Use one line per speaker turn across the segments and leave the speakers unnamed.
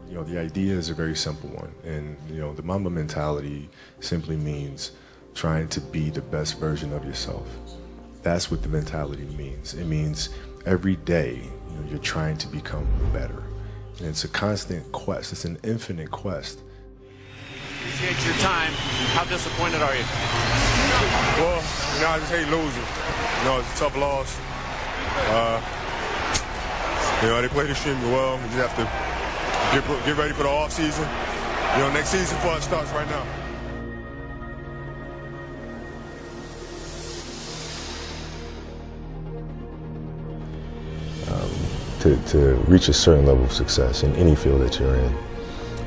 You know, the idea is a very simple one, and you know, the Mamba mentality simply means trying to be the best version of yourself. That's what the mentality means. It means every day, you know, you're trying to become better, and it's a constant quest. It's an infinite quest.
Appreciate your time. How disappointed are you?
Well, you know, I just hate losing. You know, it's a tough loss. You know, they played extremely well. We just have to get ready for the off season. You know, next season for us starts right now.
To reach a certain level of success in any field that you're in,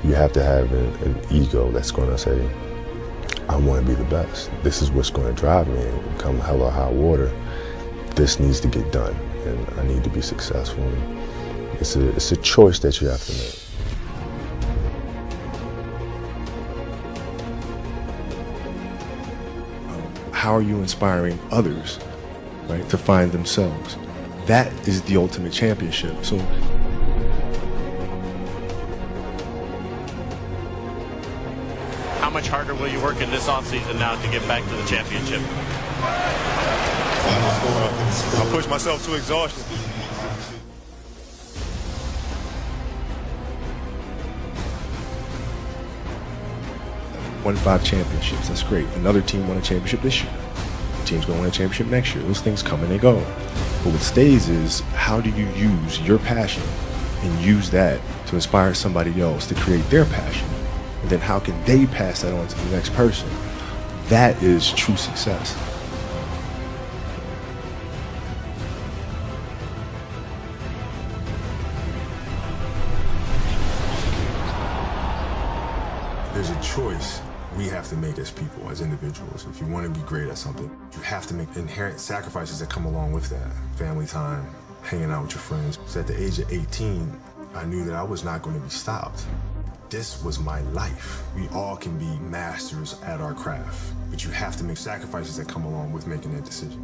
you have to have an ego that's going to say, I want to be the best. This is what's going to drive me, and come hell or high water, this needs to get done, and I need to be successful. It's a choice that you have to make. How are you inspiring others, right, to find themselves? That is the ultimate championship. So
how much harder will you work in this offseason now to get back to the championship?
I push myself to exhaustion.
Won 5 championships, that's great. Another team won a championship this year. The team's gonna win a championship next year. Those things come and they go. But what stays is, how do you use your passion and use that to inspire somebody else to create their passion? And then how can they pass that on to the next person? That is true success.
There's a choice we have to make as people, as individuals. If you want to be great at something, you have to make inherent sacrifices that come along with that. Family time, hanging out with your friends. So at the age of 18, I knew that I was not going to be stopped. This was my life. We all can be masters at our craft, but you have to make sacrifices that come along with making that decision.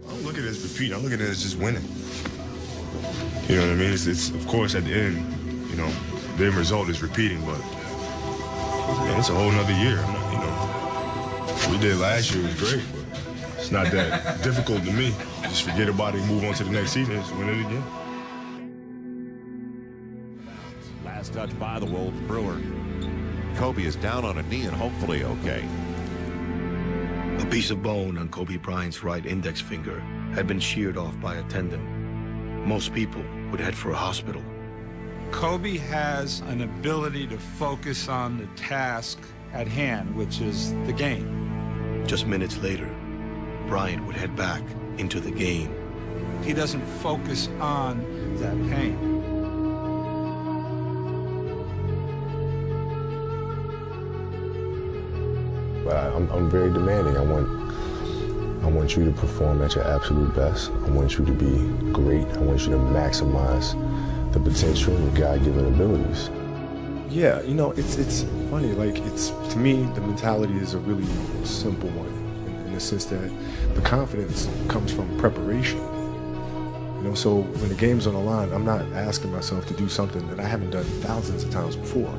I don't look at it as repeat. I look at it as just winning. You know what I mean? It's of course at the end, you know, the end result is repeating, but man, it's a whole nother year. I'm not, you know, what we did last year was great, but it's not that difficult to me. Just forget about it and move on to the next season. Just win it again.
Last touch by the Wolves Brewer. Kobe is down on a knee and hopefully okay.
A piece of bone on Kobe Bryant's right index finger had been sheared off by a tendon. Most people would head for a hospital.
Kobe has an ability to focus on the task at hand, which is the game.
Just minutes later, Bryant would head back into the game.
He doesn't focus on that pain.
But I'm very demanding. I want you to perform at your absolute best. I want you to be great. I want you to maximize the potential and your God-given abilities. Yeah, you know, it's funny. Like, to me, the mentality is a really simple one, in the sense that the confidence comes from preparation. You know, so when the game's on the line, I'm not asking myself to do something that I haven't done thousands of times before,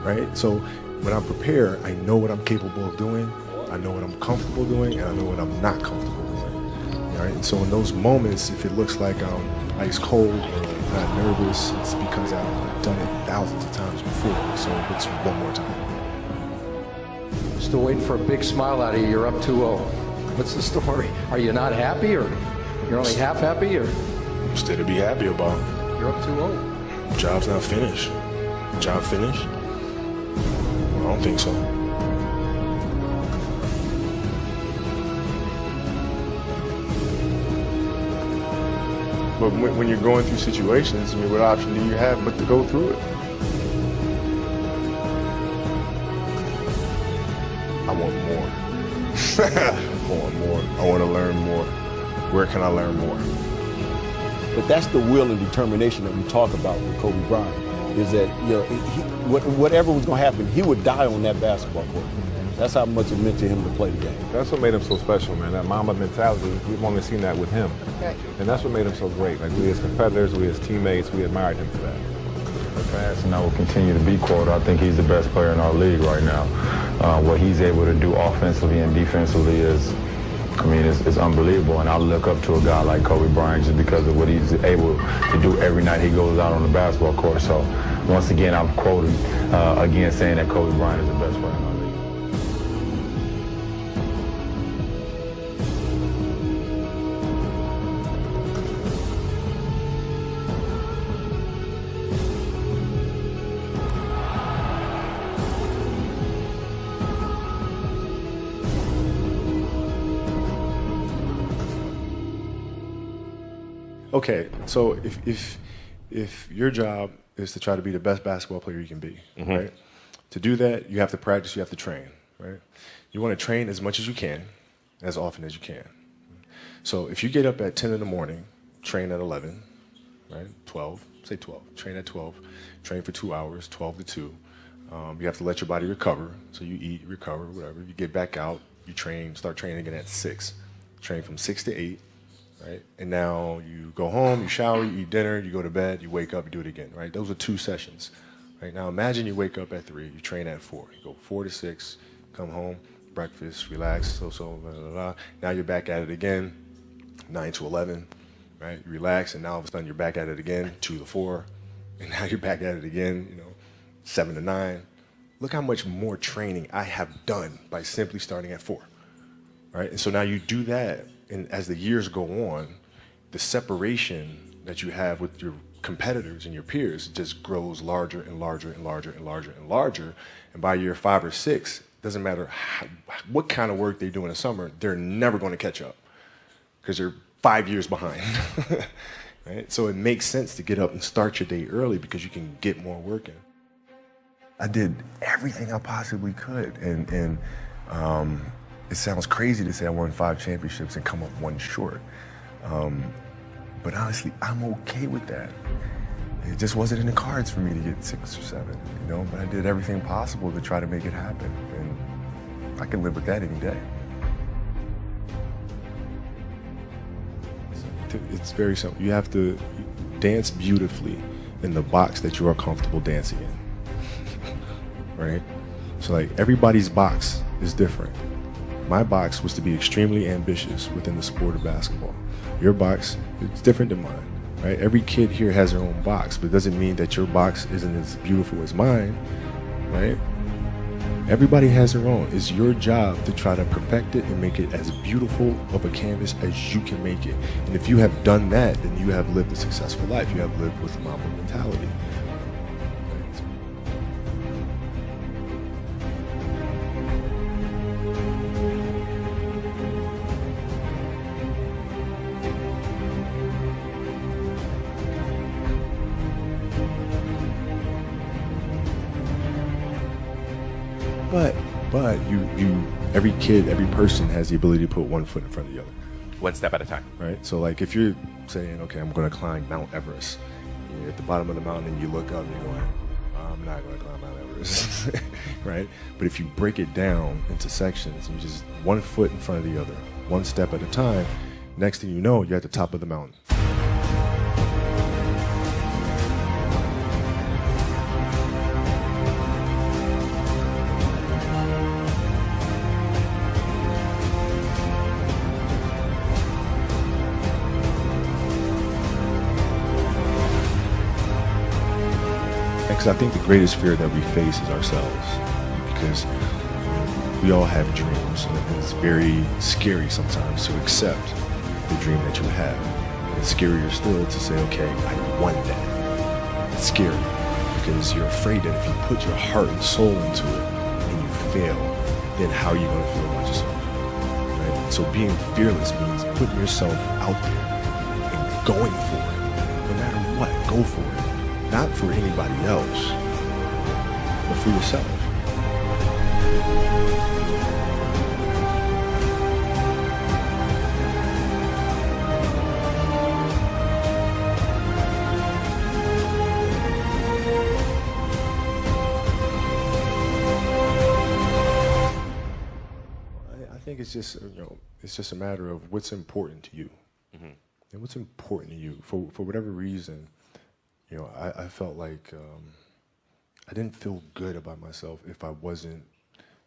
right? So when I'm prepared, I know what I'm capable of doing, I know what I'm comfortable doing, and I know what I'm not comfortable doing. All right? And so in those moments, if it looks like I'm ice cold or not nervous, it's because I've done it thousands of times before. So it's one more time.
Still waiting for a big smile out of you. You're up 2-0. What's the story? Are you not happy, or you're only half happy, or?
Still to be happy about.
You're up 2-0.
Job's not finished. Job finished? I don't think so. But when you're going through situations, I mean, what option do you have but to go through it? I want more. I want more. I want to learn more. Where can I learn more?
But that's the will and determination that we talk about with Kobe Bryant, is that, you know, whatever was going to happen, he would die on that basketball court. That's how much it meant to him to play the game.
That's what made him so special, man. That Mamba mentality, we've only seen that with him.
Right.
And that's what made him so great. Like, we as competitors, we as teammates, we admired him for that.
Fast, and I will continue to be quoted. I think he's the best player in our league right now. What he's able to do offensively and defensively is, I mean, it's unbelievable. And I look up to a guy like Kobe Bryant just because of what he's able to do every night he goes out on the basketball court. So once again, I'm quoted again saying that Kobe Bryant is the best player in our league.
Okay, so if your job is to try to be the best basketball player you can be, right? To do that, you have to practice, you have to train, right? You want to train as much as you can, as often as you can. So if you get up at 10 in the morning, train at 11, right? 12, say 12, train at 12, train for 2 hours, 12 to 2. You have to let your body recover, so you eat, recover, whatever. You get back out, you train, start training again at 6. Train from 6 to 8. Right? And now you go home, you shower, you eat dinner, you go to bed, you wake up, you do it again, right? Those are 2 sessions. Right? Now imagine you wake up at 3, you train at 4. You go 4 to 6, come home, breakfast, relax, blah, blah, blah. Now you're back at it again, 9 to 11, right? You relax, and now all of a sudden you're back at it again, 2 to 4, and now you're back at it again, 7 to 9. Look how much more training I have done by simply starting at 4, right? And so now you do that. And as the years go on, the separation that you have with your competitors and your peers just grows larger and larger and larger and larger and larger. And by year 5 or 6, doesn't matter what kind of work they do in the summer, they're never going to catch up because they're 5 years behind. Right? So it makes sense to get up and start your day early because you can get more work in. I did everything I possibly could, and it sounds crazy to say I won 5 championships and come up 1 short. But honestly, I'm okay with that. It just wasn't in the cards for me to get 6 or 7, but I did everything possible to try to make it happen. And I can live with that any day. It's very simple. You have to dance beautifully in the box that you are comfortable dancing in, right? So like everybody's box is different. My box was to be extremely ambitious within the sport of basketball. Your box is different than mine, right? Every kid here has their own box, but it doesn't mean that your box isn't as beautiful as mine, right? Everybody has their own. It's your job to try to perfect it and make it as beautiful of a canvas as you can make it. And if you have done that, then you have lived a successful life. You have lived with the Mamba mentality. But every kid, every person has the ability to put 1 foot in front of the other.
One step at a time.
Right? So like if you're saying, okay, I'm going to climb Mount Everest, you're at the bottom of the mountain and you look up and you're going, I'm not going to climb Mount Everest, right? But if you break it down into sections and you just 1 foot in front of the other, 1 step at a time, next thing you know, you're at the top of the mountain. Because I think the greatest fear that we face is ourselves, because we all have dreams, and it's very scary sometimes to accept the dream that you have. And it's scarier still to say, okay, I want that. It's scary because you're afraid that if you put your heart and soul into it and you fail, then how are you going to feel about yourself? Right? So being fearless means putting yourself out there and going for it. No matter what, go for it. Not for anybody else, but for yourself.
think it's just, it's just a matter of what's important to you. And what's important to you. For whatever reason, I felt like I didn't feel good about myself if I wasn't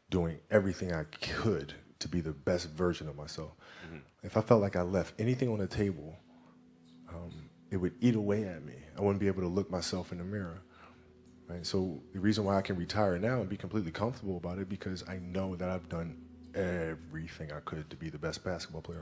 doing everything I could to be the best version of myself. If I felt like I left anything on the table, it would eat away at me. I wouldn't be able to look myself in the mirror. Right? So the reason why I can retire now and be completely comfortable about it, because I know that I've done everything I could to be the best basketball player